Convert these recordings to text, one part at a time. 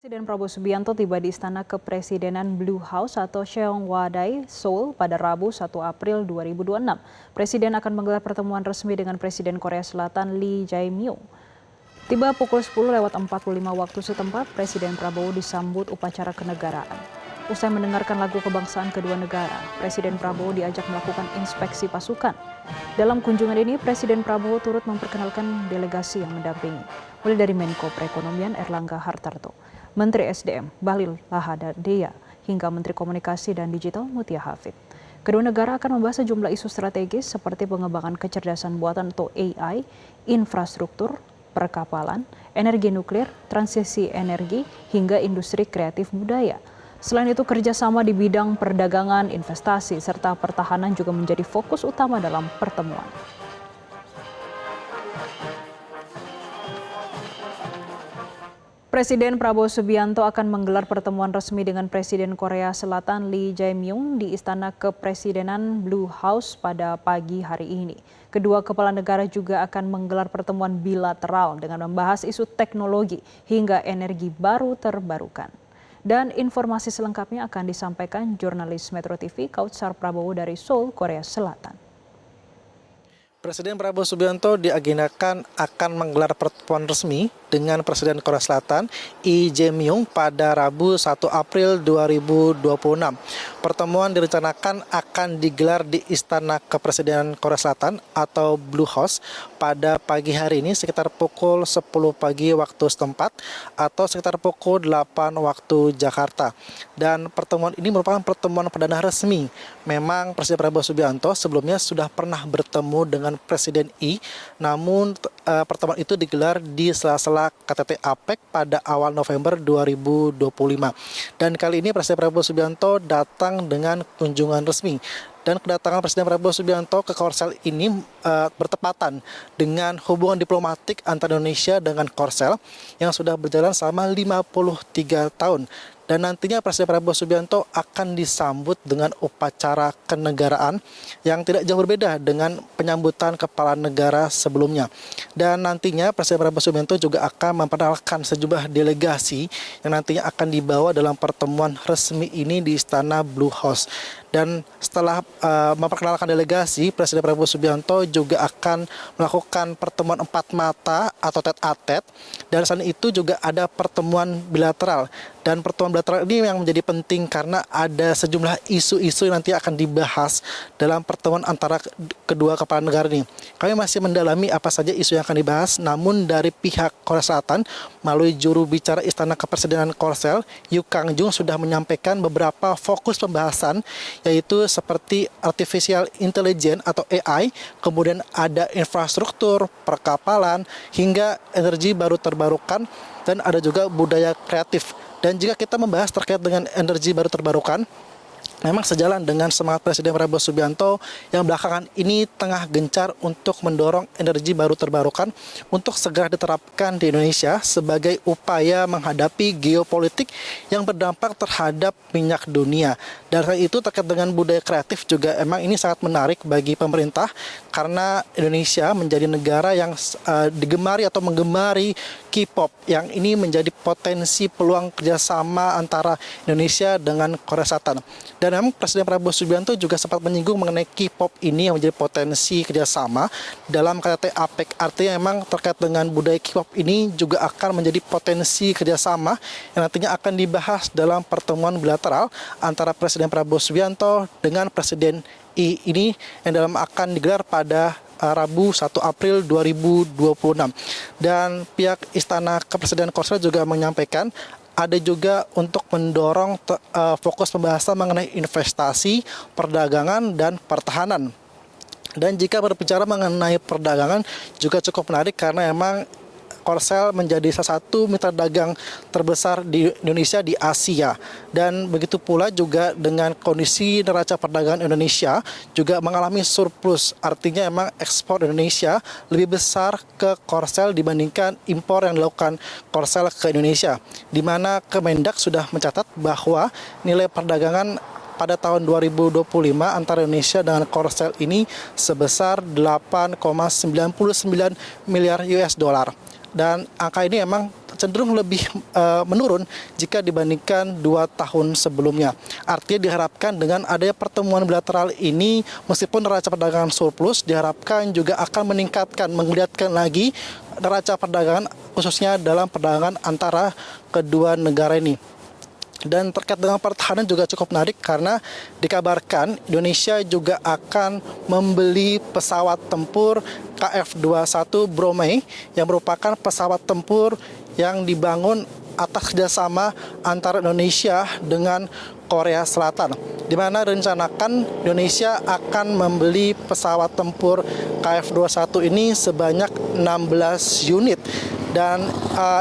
Presiden Prabowo Subianto tiba di Istana Kepresidenan Blue House atau Cheongwadai, Seoul pada Rabu 1 April 2026. Presiden akan menggelar pertemuan resmi dengan Presiden Korea Selatan Lee Jae-myung. Tiba pukul 10:45 waktu setempat, Presiden Prabowo disambut upacara kenegaraan. Usai mendengarkan lagu kebangsaan kedua negara, Presiden Prabowo diajak melakukan inspeksi pasukan. Dalam kunjungan ini, Presiden Prabowo turut memperkenalkan delegasi yang mendampingi, mulai dari Menko Perekonomian Erlangga Hartarto, Menteri SDM Bahlil Lahadalia, hingga Menteri Komunikasi dan Digital Mutia Hafid. Kedua negara akan membahas sejumlah isu strategis seperti pengembangan kecerdasan buatan atau AI, infrastruktur, perkapalan, energi nuklir, transisi energi, hingga industri kreatif budaya. Selain itu, kerjasama di bidang perdagangan, investasi, serta pertahanan juga menjadi fokus utama dalam pertemuan. Presiden Prabowo Subianto akan menggelar pertemuan resmi dengan Presiden Korea Selatan Lee Jae-myung di Istana Kepresidenan Blue House pada pagi hari ini. Kedua kepala negara juga akan menggelar pertemuan bilateral dengan membahas isu teknologi hingga energi baru terbarukan. Dan informasi selengkapnya akan disampaikan jurnalis Metro TV Kautsar Prabowo dari Seoul, Korea Selatan. Presiden Prabowo Subianto diagendakan akan menggelar pertemuan resmi dengan Presiden Korea Selatan Lee Jae-myung pada Rabu 1 April 2026. Pertemuan direncanakan akan digelar di Istana Kepresidenan Korea Selatan atau Blue House pada pagi hari ini sekitar pukul 10 pagi waktu setempat atau sekitar pukul 8 waktu Jakarta. Dan pertemuan ini merupakan pertemuan perdana resmi. Memang Presiden Prabowo Subianto sebelumnya sudah pernah bertemu dengan Presiden Lee, namun pertemuan itu digelar di sela-sela KTT APEC pada awal November 2025. Dan kali ini Presiden Prabowo Subianto datang dengan kunjungan resmi. Dan kedatangan Presiden Prabowo Subianto ke Korsel ini bertepatan dengan hubungan diplomatik antara Indonesia dengan Korsel yang sudah berjalan selama 53 tahun. Dan nantinya Presiden Prabowo Subianto akan disambut dengan upacara kenegaraan yang tidak jauh berbeda dengan penyambutan kepala negara sebelumnya. Dan nantinya Presiden Prabowo Subianto juga akan memperkenalkan sejumlah delegasi yang nantinya akan dibawa dalam pertemuan resmi ini di Istana Blue House. Dan setelah memperkenalkan delegasi, Presiden Prabowo Subianto juga akan melakukan pertemuan empat mata atau tete-a-tete. Dan selain itu juga ada pertemuan bilateral. Dan pertemuan bilateral ini yang menjadi penting karena ada sejumlah isu-isu yang nanti akan dibahas dalam pertemuan antara kedua kepala negara ini. Kami masih mendalami apa saja isu yang akan dibahas, namun dari pihak Korea Selatan melalui juru bicara Istana Kepresidenan Korsel, Yoo Kang-jung sudah menyampaikan beberapa fokus pembahasan, yaitu seperti artificial intelligence atau AI, kemudian ada infrastruktur, perkapalan, hingga energi baru terbarukan, dan ada juga budaya kreatif. Dan jika kita membahas terkait dengan energi baru terbarukan, memang sejalan dengan semangat Presiden Prabowo Subianto yang belakangan ini tengah gencar untuk mendorong energi baru terbarukan untuk segera diterapkan di Indonesia sebagai upaya menghadapi geopolitik yang berdampak terhadap minyak dunia. Dan selain itu terkait dengan budaya kreatif juga emang ini sangat menarik bagi pemerintah karena Indonesia menjadi negara yang digemari atau menggemari K-pop yang ini menjadi potensi peluang kerjasama antara Indonesia dengan Korea Selatan. Dan memang Presiden Prabowo Subianto juga sempat menyinggung mengenai K-pop ini yang menjadi potensi kerjasama dalam KTT APEC. Artinya memang terkait dengan budaya K-pop ini juga akan menjadi potensi kerjasama yang nantinya akan dibahas dalam pertemuan bilateral antara Presiden Prabowo Subianto dengan Presiden ini yang dalam akan digelar pada Rabu 1 April 2026. Dan pihak Istana Kepresidenan Korsel juga menyampaikan ada juga untuk mendorong fokus pembahasan mengenai investasi, perdagangan, dan pertahanan. Dan jika berbicara mengenai perdagangan juga cukup menarik karena memang Korsel menjadi salah satu mitra dagang terbesar di Indonesia di Asia. Dan begitu pula juga dengan kondisi neraca perdagangan Indonesia juga mengalami surplus. Artinya memang ekspor Indonesia lebih besar ke Korsel dibandingkan impor yang dilakukan Korsel ke Indonesia. Di mana Kemendak sudah mencatat bahwa nilai perdagangan pada tahun 2025 antara Indonesia dengan Korsel ini sebesar 8,99 miliar US dollar. Dan angka ini memang cenderung lebih menurun jika dibandingkan 2 tahun sebelumnya. Artinya diharapkan dengan adanya pertemuan bilateral ini, meskipun neraca perdagangan surplus, diharapkan juga akan meningkatkan, menggeliatkan lagi neraca perdagangan khususnya dalam perdagangan antara kedua negara ini. Dan terkait dengan pertahanan juga cukup menarik karena dikabarkan Indonesia juga akan membeli pesawat tempur KF-21 Bromei yang merupakan pesawat tempur yang dibangun atas kerjasama antara Indonesia dengan Korea Selatan, di mana rencanakan Indonesia akan membeli pesawat tempur KF-21 ini sebanyak 16 unit. Dan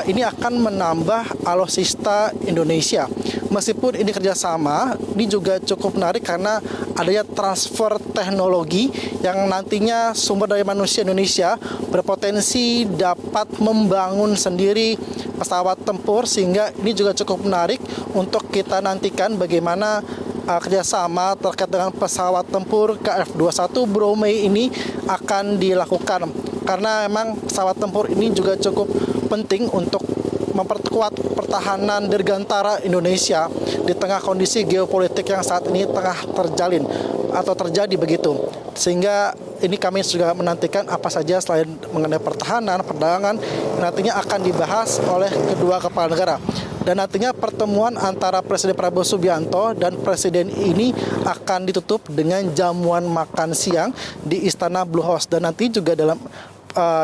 ini akan menambah alutsista Indonesia. Meskipun ini kerjasama, ini juga cukup menarik karena adanya transfer teknologi yang nantinya sumber daya manusia Indonesia berpotensi dapat membangun sendiri pesawat tempur, sehingga ini juga cukup menarik untuk kita nantikan bagaimana kerjasama terkait dengan pesawat tempur KF-21 Bromei ini akan dilakukan. Karena memang pesawat tempur ini juga cukup penting untuk memperkuat pertahanan dirgantara Indonesia di tengah kondisi geopolitik yang saat ini tengah terjalin atau terjadi begitu. Sehingga ini kami juga menantikan apa saja selain mengenai pertahanan, perdagangan, nantinya akan dibahas oleh kedua kepala negara. Dan nantinya pertemuan antara Presiden Prabowo Subianto dan Presiden ini akan ditutup dengan jamuan makan siang di Istana Blue House. Dan nanti juga dalam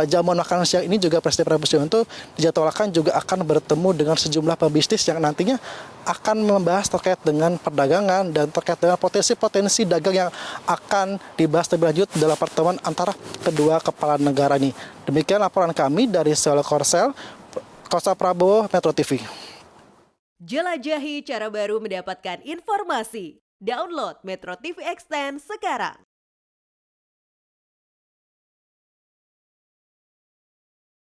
jamuan makan siang ini juga Presiden Prabowo Subianto dijadwalkan juga akan bertemu dengan sejumlah pebisnis yang nantinya akan membahas terkait dengan perdagangan dan terkait dengan potensi-potensi dagang yang akan dibahas lebih lanjut dalam pertemuan antara kedua kepala negara ini. Demikian laporan kami dari Seoul Korsel, Kosa Prabowo, Metro TV. Jelajahi cara baru mendapatkan informasi. Download Metro TV Extend sekarang.